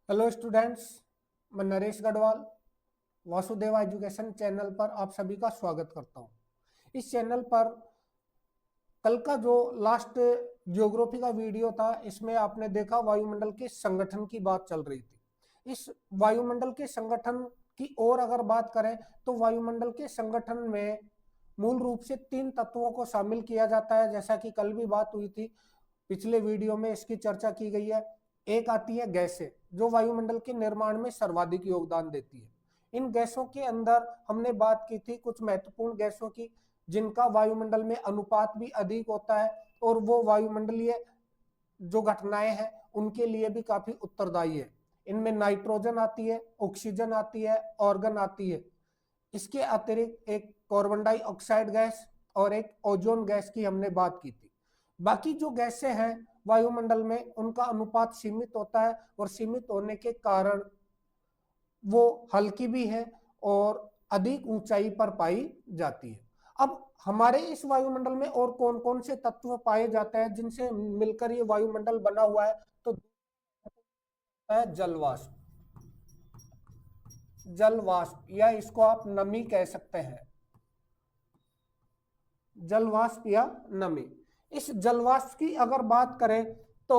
Hello students, मैं Naresh Garhwal Vasudeva education channel पर आप सभी का स्वागत करता हूं। इस चैनल पर कल का जो लास्ट ज्योग्राफी का वीडियो था, इसमें आपने देखा वायुमंडल के संगठन की बात चल रही थी। इस वायुमंडल के संगठन की ओर अगर बात करें तो वायुमंडल के संगठन में मूल रूप से 3 तत्वों को शामिल किया जाता है, जैसा कि कल भी बात हुई थी। पिछले वीडियो में इसकी चर्चा की गई है। एक आती है गैसें, जो वायुमंडल के निर्माण में सर्वाधिक योगदान देती है। इन गैसों के अंदर हमने बात की थी कुछ महत्वपूर्ण गैसों की, जिनका वायुमंडल में अनुपात भी अधिक होता है और वो वायुमंडलीय जो घटनाएं हैं उनके लिए भी काफी उत्तरदायी है। इनमें नाइट्रोजन आती है, ऑक्सीजन आती है, ऑर्गन आती है। इसके अतिरिक्त एक कार्बन डाइऑक्साइड गैस और एक ओजोन गैस की हमने बात की थी। बाकी जो गैसें हैं वायुमंडल में, उनका अनुपात सीमित होता है और सीमित होने के कारण वो हल्की भी है और अधिक ऊंचाई पर पाई जाती है। अब हमारे इस वायुमंडल में और कौन कौन से तत्व पाए जाते हैं जिनसे मिलकर ये वायुमंडल बना हुआ है, तो है जलवाष्प। जलवाष्प या इसको आप नमी कह सकते हैं, जलवाष्प या नमी। इस जलवाष्प की अगर बात करें तो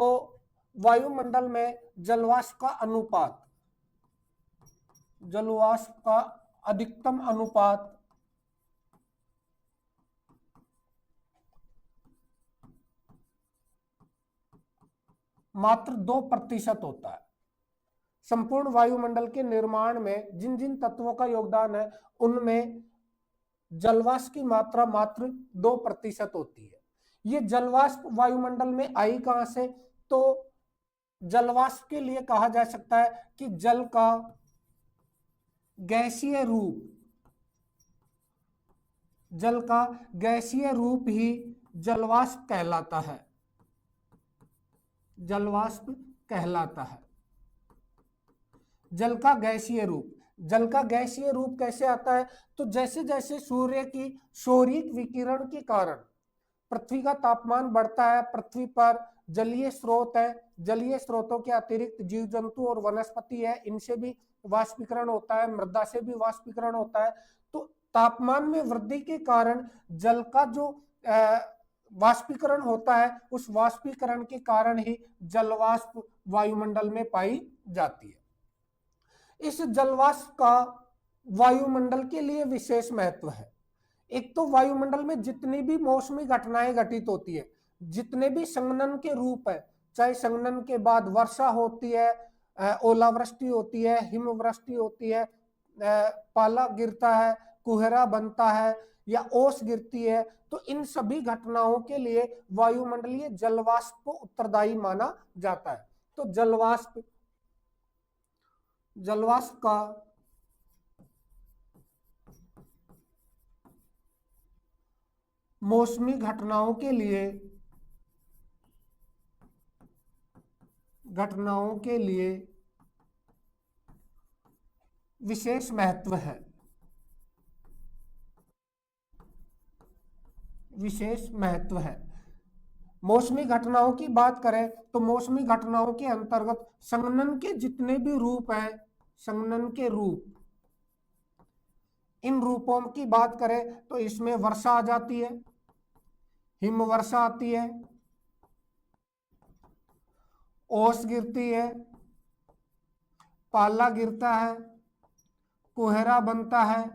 वायुमंडल में जलवाष्प का अनुपात, जलवाष्प का अधिकतम अनुपात मात्र 2% होता है। संपूर्ण वायुमंडल के निर्माण में जिन जिन तत्वों का योगदान है उनमें जलवाष्प की मात्रा मात्र 2% होती है। ये जलवाष्प वायुमंडल में आई कहां से? तो जलवाष्प के लिए कहा जा सकता है कि जल का गैसीय रूप, जल का गैसीय रूप ही जलवाष्प कहलाता है, जलवाष्प कहलाता है। जल का गैसीय रूप, जल का गैसीय रूप कैसे आता है? तो जैसे जैसे सूर्य की सौरिक विकिरण के कारण पृथ्वी का तापमान बढ़ता है, पृथ्वी पर जलीय स्रोत है, जलीय स्रोतों के अतिरिक्त जीव जंतु और वनस्पति है, इनसे भी वाष्पीकरण होता है, मृदा से भी वाष्पीकरण होता है। तो तापमान में वृद्धि के कारण जल का जो वाष्पीकरण होता है, उस वाष्पीकरण के कारण ही जलवाष्प वायुमंडल में पाई जाती है। इस जलवाष्प का वायुमंडल के लिए विशेष महत्व है। एक तो वायुमंडल में जितनी भी मौसमी घटनाएं घटित होती है, जितने भी संघनन के रूप है, चाहे संघनन के बाद वर्षा होती है, ओलावृष्टि होती है, हिमवृष्टि होती है, पाला गिरता है, कुहरा बनता है या ओस गिरती है, तो इन सभी घटनाओं के लिए वायुमंडलीय जलवाष्प को उत्तरदायी माना जाता है। तो जलवाष्प, जलवाष्प का मौसमी घटनाओं के लिए, घटनाओं के लिए विशेष महत्व है, विशेष महत्व है। मौसमी घटनाओं की बात करें तो मौसमी घटनाओं के अंतर्गत संघनन के जितने भी रूप हैं, संघनन के रूप, इन रूपों की बात करें तो इसमें वर्षा आ जाती है, हिमवर्षा आती है, ओस गिरती है, पाला गिरता है, कोहरा बनता है।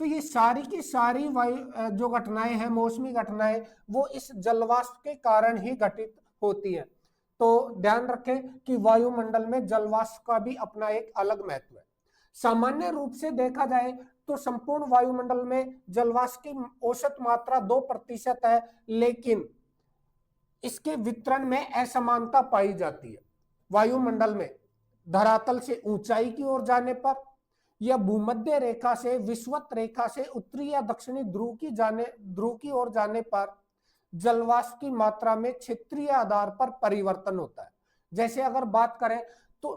तो ये सारी की सारी वायु जो घटनाएं हैं, मौसमी घटनाएं, वो इस जलवाष्प के कारण ही घटित होती है। तो ध्यान रखें कि वायुमंडल में जलवाष्प का भी अपना एक अलग महत्व है। सामान्य रूप से देखा जाए तो संपूर्ण वायुमंडल में जलवाष्प की औसत मात्रा 2% है, लेकिन इसके वितरण में असमानता पाई जाती है। वायुमंडल में धरातल से ऊंचाई की ओर जाने पर या भूमध्य रेखा से विषुवत रेखा से उत्तरी या दक्षिणी ध्रुव की ओर जाने पर जलवाष्प की मात्रा में क्षेत्रीय आधार पर परिवर्तन होता है। जैसे अगर बात करें तो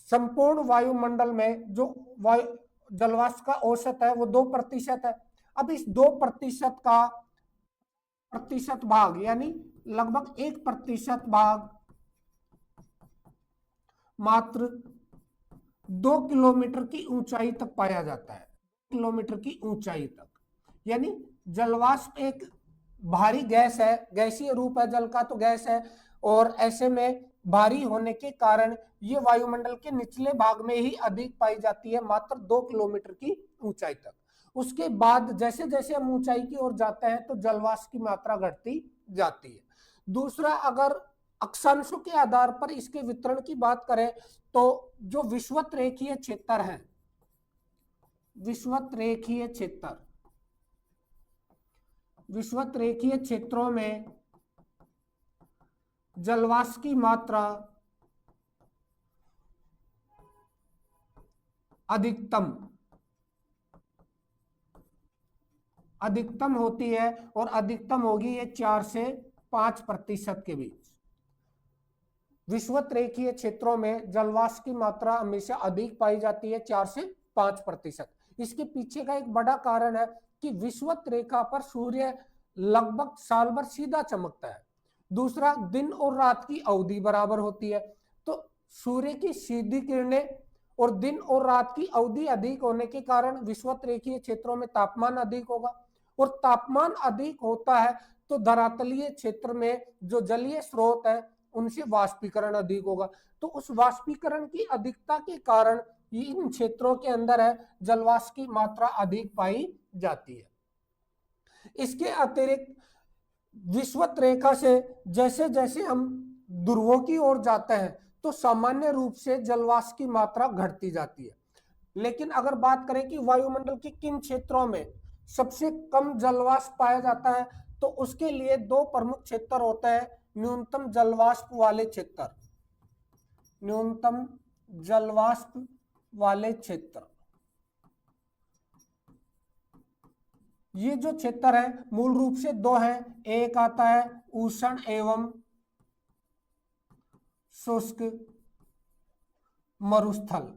संपूर्ण वायुमंडल में जो वायु जलवाष्प का औसत है वो 2% है। अब इस 2% का प्रतिशत भाग यानी लगभग 1% भाग मात्र 2 किलोमीटर की ऊंचाई तक पाया जाता है, किलोमीटर की ऊंचाई तक। यानी जलवाष्प एक भारी गैस है, गैसीय रूप है जल का, तो गैस है, और ऐसे में भारी होने के कारण ये वायुमंडल के निचले भाग में ही अधिक पाई जाती है, मात्र 2 किलोमीटर की ऊंचाई तक। उसके बाद जैसे जैसे हम ऊंचाई की ओर जाते हैं तो जलवाष्प की मात्रा घटती जाती है। दूसरा, अगर अक्षांशों के आधार पर इसके वितरण की बात करें तो जो विषुवत रेखीय क्षेत्र है, विषुवत रेखीय क्षेत्र, विषुवत रेखीय क्षेत्रों में जलवाष्प की मात्रा अधिकतम होती है, और अधिकतम होगी ये 4 से 5% के बीच। विषुवत रेखीय क्षेत्रों में जलवाष्प की मात्रा हमेशा अधिक पाई जाती है, 4 से 5%। इसके पीछे का एक बड़ा कारण है कि विषुवत रेखा पर सूर्य लगभग साल भर सीधा चमकता है। दूसरा, दिन और रात की अवधि बराबर होती है, तो सूर्य की सीधी किरणें और दिन और रात की अवधि अधिक होने के कारण विषुवत रेखीय क्षेत्रों में तापमान अधिक होगा, और तापमान अधिक होता है तो धरातलीय क्षेत्र में जो जलीय स्रोत है उनसे वाष्पीकरण अधिक होगा, तो उस वाष्पीकरण की अधिकता के कारण इन क्षेत्रों के अंदर है जलवाष्प की मात्रा अधिक पाई जाती है। इसके अतिरिक्त विषुवत रेखा से जैसे जैसे हम ध्रुवों की ओर जाते हैं तो सामान्य रूप से जलवाष्प की मात्रा घटती जाती है। लेकिन अगर बात करें कि वायुमंडल के किन क्षेत्रों में सबसे कम जलवाष्प पाया जाता है, तो उसके लिए दो प्रमुख क्षेत्र होते हैं। न्यूनतम जलवाष्प वाले क्षेत्र, न्यूनतम जलवाष्प वाले क्षेत्र, ये जो क्षेत्र है मूल रूप से दो हैं। एक आता है उष्ण एवं शुष्क मरुस्थल,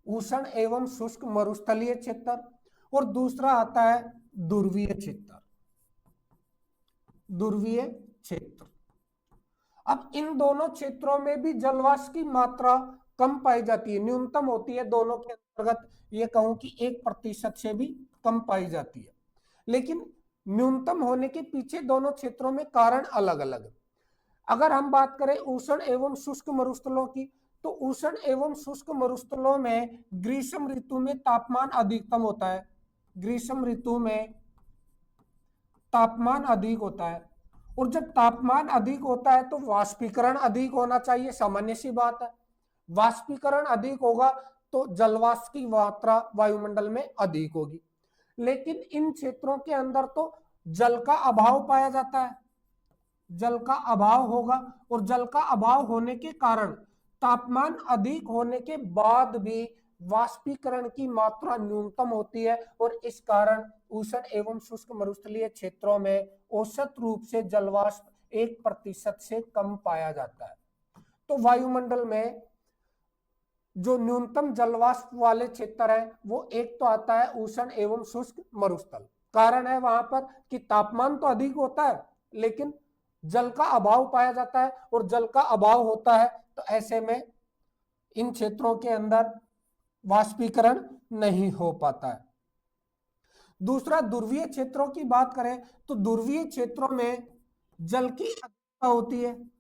उष्ण एवं शुष्क मरुस्थलीय क्षेत्र, और दूसरा आता है ध्रुवीय क्षेत्र, ध्रुवीय क्षेत्र। अब इन दोनों क्षेत्रों में भी जलवाष्प की मात्रा कम पाई जाती है, न्यूनतम होती है दोनों के अंतर्गत, ये कहूं कि 1% से भी कम पाई जाती है। लेकिन न्यूनतम होने के पीछे दोनों क्षेत्रों में कारण अलग अलग है। अगर हम बात करें उष्ण एवं शुष्क मरुस्थलों की, तो उष्ण एवं शुष्क मरुस्थलों में ग्रीष्म ऋतु में तापमान अधिकतम होता है, ग्रीष्म ऋतु में तापमान अधिक होता है, और जब तापमान अधिक होता है तो वाष्पीकरण अधिक होना चाहिए, सामान्य सी बात है। वाष्पीकरण अधिक होगा तो जलवाष्प की मात्रा वायुमंडल में अधिक होगी। लेकिन इन क्षेत्रों के अंदर तो जल का अभाव पाया जाता है, जल का अभाव होगा, और जल का अभाव होने के कारण तापमान अधिक होने के बाद भी वाष्पीकरण की मात्रा न्यूनतम होती है, और इस कारण उष्ण एवं शुष्क मरुस्थलीय क्षेत्रों में औसत रूप से जलवाष्प 1% से कम पाया जाता है। तो वायुमंडल में जो न्यूनतम जलवाष्प वाले क्षेत्र है वो एक तो आता है उष्ण एवं शुष्क मरुस्थल। कारण है वहां पर कि तापमान तो अधिक होता है लेकिन जल का अभाव पाया जाता है, और जल का अभाव होता है तो ऐसे में इन क्षेत्रों के अंदर वाष्पीकरण नहीं हो पाता है। दूसरा, ध्रुवीय क्षेत्रों की बात करें तो ध्रुवीय क्षेत्रों में जल की अधिकता होती है,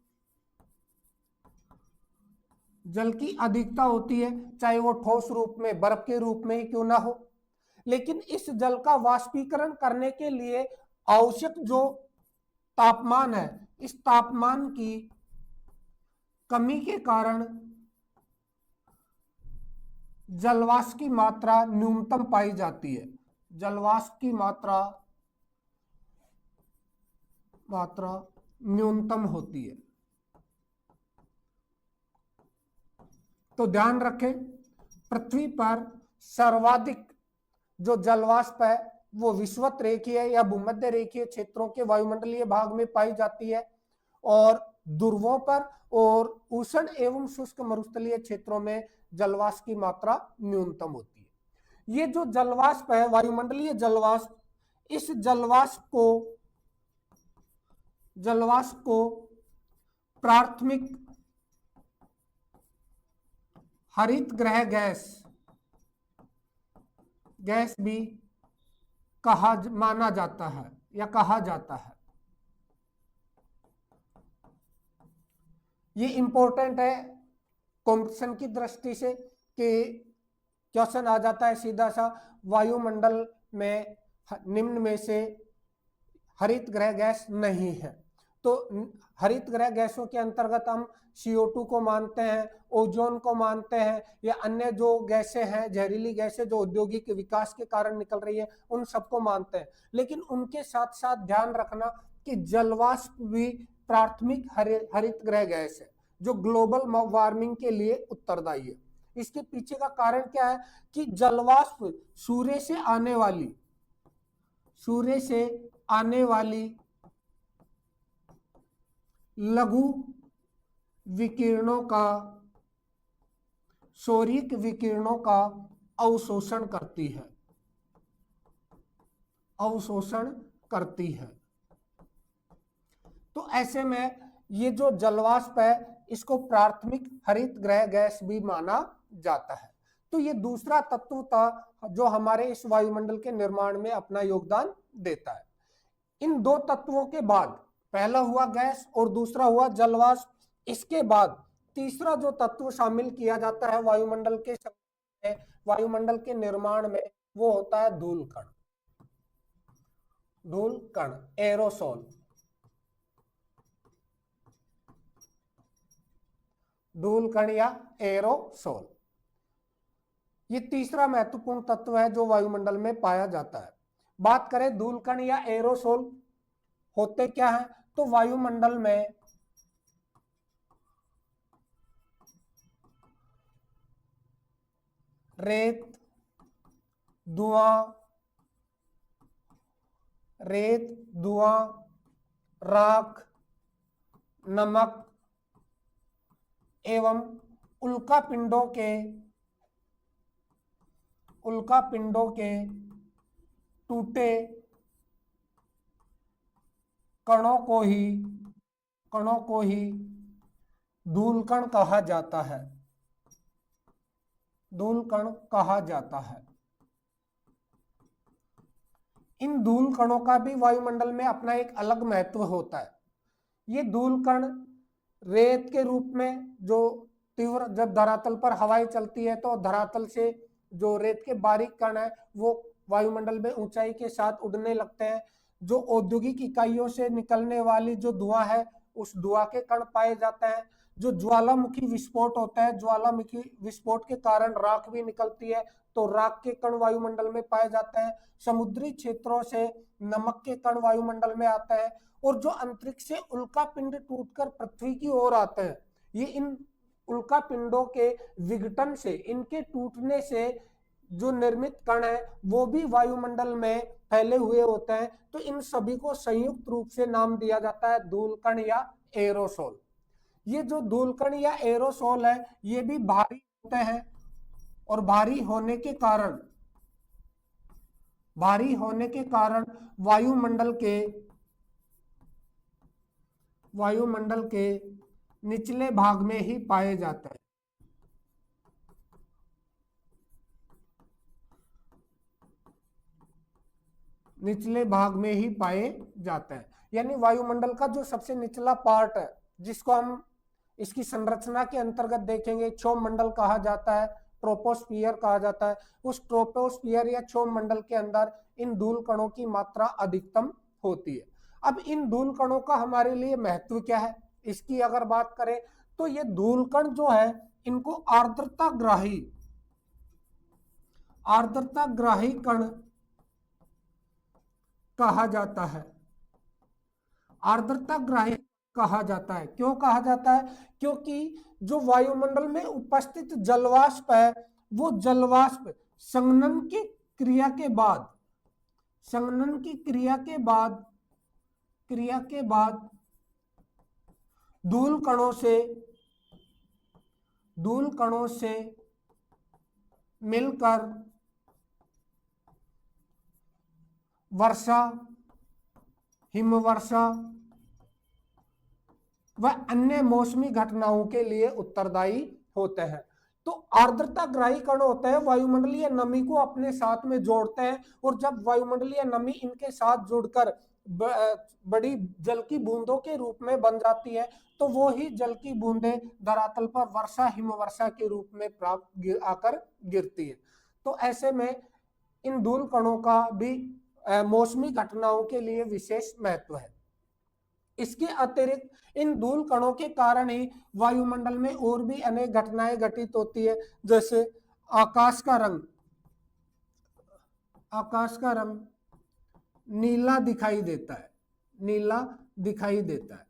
जल की अधिकता होती है, चाहे वो ठोस रूप में बर्फ के रूप में ही क्यों ना हो। लेकिन इस जल का वाष्पीकरण करने के लिए आवश्यक जो तापमान है, इस तापमान की कमी के कारण जलवाष्प की मात्रा न्यूनतम पाई जाती है, जलवाष्प की मात्रा न्यूनतम होती है। तो ध्यान रखें, पृथ्वी पर सर्वाधिक जो जलवाष्प है वो विषुवत रेखीय या भूमध्य रेखीय क्षेत्रों के वायुमंडलीय भाग में पाई जाती है, और ध्रुवों पर और उष्ण एवं शुष्क मरुस्थलीय क्षेत्रों में जलवाष्प की मात्रा न्यूनतम होती है। ये जो जलवाष्प है वायुमंडलीय जलवाष्प, इस जलवाष्प को प्राथमिक हरित गृह गैस भी माना जाता है या कहा जाता है। ये इंपॉर्टेंट है कंपटीशन की दृष्टि से कि क्वेश्चन आ जाता है सीधा सा, वायुमंडल में निम्न में से हरित गृह गैस नहीं है। तो हरित गृह गैसों के अंतर्गत हम CO2 को मानते हैं, ओजोन को मानते हैं, या अन्य जो गैसें हैं, जहरीली गैसें जो औद्योगिक विकास के कारण निकल रही है, उन सबको मानते हैं। लेकिन उनके साथ साथ ध्यान रखना कि जलवाष्प भी प्राथमिक हरित गृह गैस है जो ग्लोबल वार्मिंग के लिए उत्तरदायी है। इसके पीछे का कारण क्या है कि जलवाष्प सूर्य से आने वाली लघु विकिरणों का, सौरिक विकिरणों का अवशोषण करती है। तो ऐसे में ये जो जलवाष्प है इसको प्राथमिक हरित गृह गैस भी माना जाता है। तो ये दूसरा तत्व था जो हमारे इस वायुमंडल के निर्माण में अपना योगदान देता है। इन दो तत्वों के बाद, पहला हुआ गैस और दूसरा हुआ जलवाष्प, इसके बाद तीसरा जो तत्व शामिल किया जाता है वायुमंडल के निर्माण में, वो होता है धूल कण, एरोसोल। धूल कण या एरोसोल, ये तीसरा महत्वपूर्ण तत्व है जो वायुमंडल में पाया जाता है। बात करें धूल कण या एरोसोल होते क्या है, तो वायुमंडल में रेत, धुआं, राख, नमक एवं उल्कापिंडों के टूटे कणों को ही धूलकण कहा जाता है। इन धूल कणों का भी वायुमंडल में अपना एक अलग महत्व होता है। ये धूल कण रेत के रूप में, जो तीव्र जब धरातल पर हवाएं चलती है तो धरातल से जो रेत के बारीक कण है वो वायुमंडल में ऊंचाई के साथ उड़ने लगते हैं। जो औद्योगिक इकाइयों से निकलने वाली जो धुआं है, उस धुआं के कण पाए जाते हैं। जो ज्वालामुखी विस्फोट होता है, ज्वालामुखी विस्फोट के कारण राख भी निकलती है, तो राख के कण वायुमंडल में पाए जाते हैं। समुद्री क्षेत्रों से नमक के कण वायुमंडल में आते हैं, और जो अंतरिक्ष से उल्कापिंड टूटकर पृथ्वी की ओर आते हैं, ये इन उल्कापिंडों के विघटन से, इनके टूटने से जो निर्मित कण है वो भी वायुमंडल में फैले हुए होते हैं। तो इन सभी को संयुक्त रूप से नाम दिया जाता है धूलकण या एरोसोल। ये जो धूलकण या एरोसोल है ये भी भारी होते हैं, और भारी होने के कारण वायुमंडल के निचले भाग में ही पाए जाते हैं। यानी वायुमंडल का जो सबसे निचला पार्ट है, जिसको हम इसकी संरचना के अंतर्गत देखेंगे, क्षोभ मंडल कहा जाता है, ट्रोपोस्फियर कहा जाता है। उस ट्रोपोस्फियर या क्षोभ मंडल के अंदर इन धूल कणों की मात्रा अधिकतम होती है। अब इन धूल कणों का हमारे लिए महत्व क्या है, इसकी अगर बात करें तो ये धूल कण जो है इनको आर्द्रताग्राही कण कहा जाता है। आर्द्रताग्राही कहा जाता है, क्यों कहा जाता है? क्योंकि जो वायुमंडल में उपस्थित जलवाष्प है, वो जलवाष्प संघनन की क्रिया के बाद धूल कणों से मिलकर वर्षा, हिमवर्षा व अन्य मौसमी घटनाओं के लिए उत्तरदायी होते हैं। तो आर्द्रताग्राही कण होते हैं, वायुमंडलीय नमी को अपने साथ में जोड़ते हैं, और जब वायुमंडलीय नमी इनके साथ जुड़कर बड़ी जल की बूंदों के रूप में बन जाती है, तो वो ही जल की बूंदें धरातल पर वर्षा, हिमवर्षा के रूप में प्राप्त आकर गिरती है। तो ऐसे में इन धूल कणों का भी मौसमी घटनाओं के लिए विशेष महत्व है। इसके अतिरिक्त इन धूल कणों के कारण ही वायुमंडल में और भी अनेक घटनाएं घटित होती है, जैसे आकाश का रंग नीला दिखाई देता है, नीला दिखाई देता है।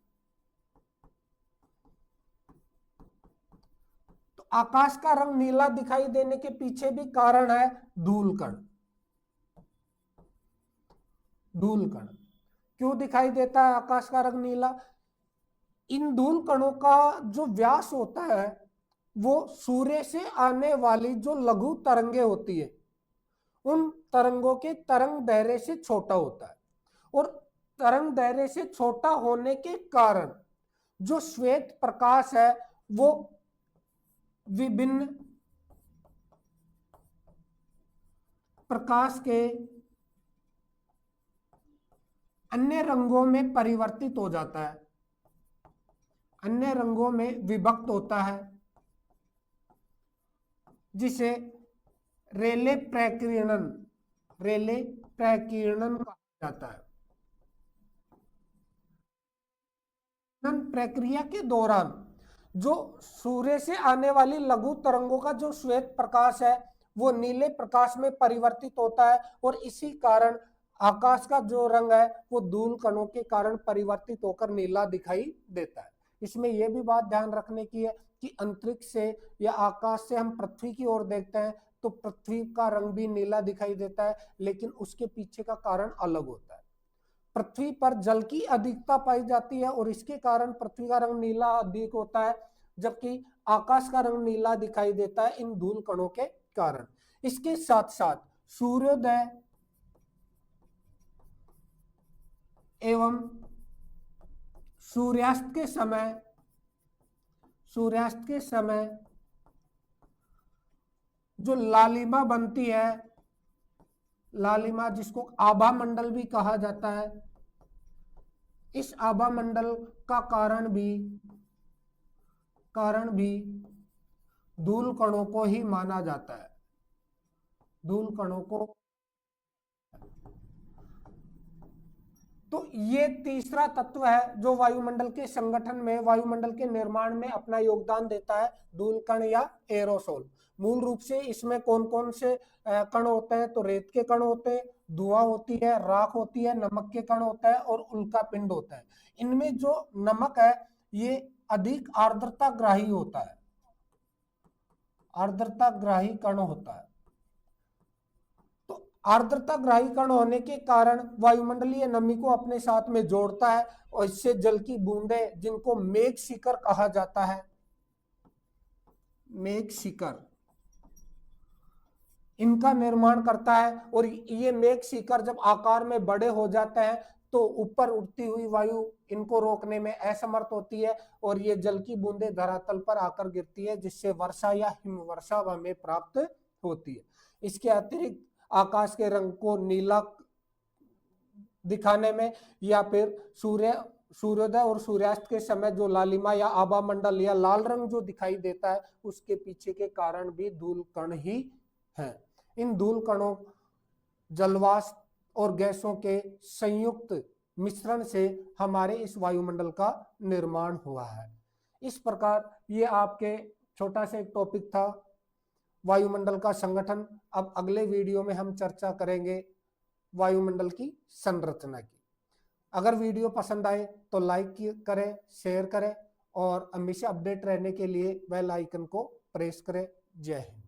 तो आकाश का रंग नीला दिखाई देने के पीछे भी कारण है धूल कण। धूल कण क्यों दिखाई देता है आकाश का रंग नीला? इन धूल कणों का जो व्यास होता है वो सूर्य से आने वाली जो लघु तरंगे होती है उन तरंगों के तरंग दायरे से छोटा होता है, और तरंग दायरे से छोटा होने के कारण जो श्वेत प्रकाश है वो विभिन्न प्रकाश के अन्य रंगों में परिवर्तित हो जाता है, अन्य रंगों में विभक्त होता है, जिसे रेले प्रकीर्णन कहा जाता है। प्रक्रिया के दौरान जो सूर्य से आने वाली लघु तरंगों का जो श्वेत प्रकाश है वो नीले प्रकाश में परिवर्तित होता है, और इसी कारण आकाश का जो रंग है वो धूल कणों के कारण परिवर्तित होकर नीला दिखाई देता है। इसमें यह भी बात ध्यान रखने की है कि अंतरिक्ष से या आकाश से हम पृथ्वी की ओर देखते हैं तो पृथ्वी का रंग भी नीला दिखाई देता है, लेकिन उसके पीछे का कारण अलग होता है। पृथ्वी पर जल की अधिकता पाई जाती है और इसके कारण पृथ्वी का रंग नीला अधिक होता है, जबकि आकाश का रंग नीला दिखाई देता है इन धूल कणों के कारण। इसके साथ साथ सूर्योदय एवं सूर्यास्त के समय जो लालिमा बनती है, लालिमा जिसको आभा मंडल भी कहा जाता है, इस आभा मंडल का कारण भी धूल कणों को ही माना जाता है, धूल कणों को। तो ये तीसरा तत्व है जो वायुमंडल के संगठन में, वायुमंडल के निर्माण में अपना योगदान देता है, धूल कण या एरोसोल। मूल रूप से इसमें कौन कौन से कण होते हैं? तो रेत के कण होते हैं, धुआं होती है, राख होती है, नमक के कण होता है और उल्का पिंड होता है। इनमें जो नमक है ये अधिक आर्द्रताग्राही होता है, आर्द्रताग्राही कण होता है। तो आर्द्रताग्राही कण होने के कारण वायुमंडलीय नमी को अपने साथ में जोड़ता है और इससे जल की बूंदें, जिनको मेघ शिखर कहा जाता है, मेघ शिखर, इनका निर्माण करता है। और ये मेघ शिखर जब आकार में बड़े हो जाते हैं तो ऊपर उड़ती हुई वायु इनको रोकने में असमर्थ होती है और ये जल की बूंदें धरातल पर आकर गिरती है, जिससे वर्षा या हिमवर्षा हमें प्राप्त होती है। इसके अतिरिक्त आकाश के रंग को नीला दिखाने में या फिर सूर्योदय और सूर्यास्त के समय जो लालिमा या आभा मंडल या लाल रंग जो दिखाई देता है उसके पीछे के कारण भी धूल कण ही है। इन धूल कणों, जलवाष्प और गैसों के संयुक्त मिश्रण से हमारे इस वायुमंडल का निर्माण हुआ है। इस प्रकार ये आपके छोटा सा एक टॉपिक था वायुमंडल का संगठन। अब अगले वीडियो में हम चर्चा करेंगे वायुमंडल की संरचना की। अगर वीडियो पसंद आए तो लाइक करें, शेयर करें और हमेशा अपडेट रहने के लिए बेल आइकन को प्रेस करें। जय हिंद।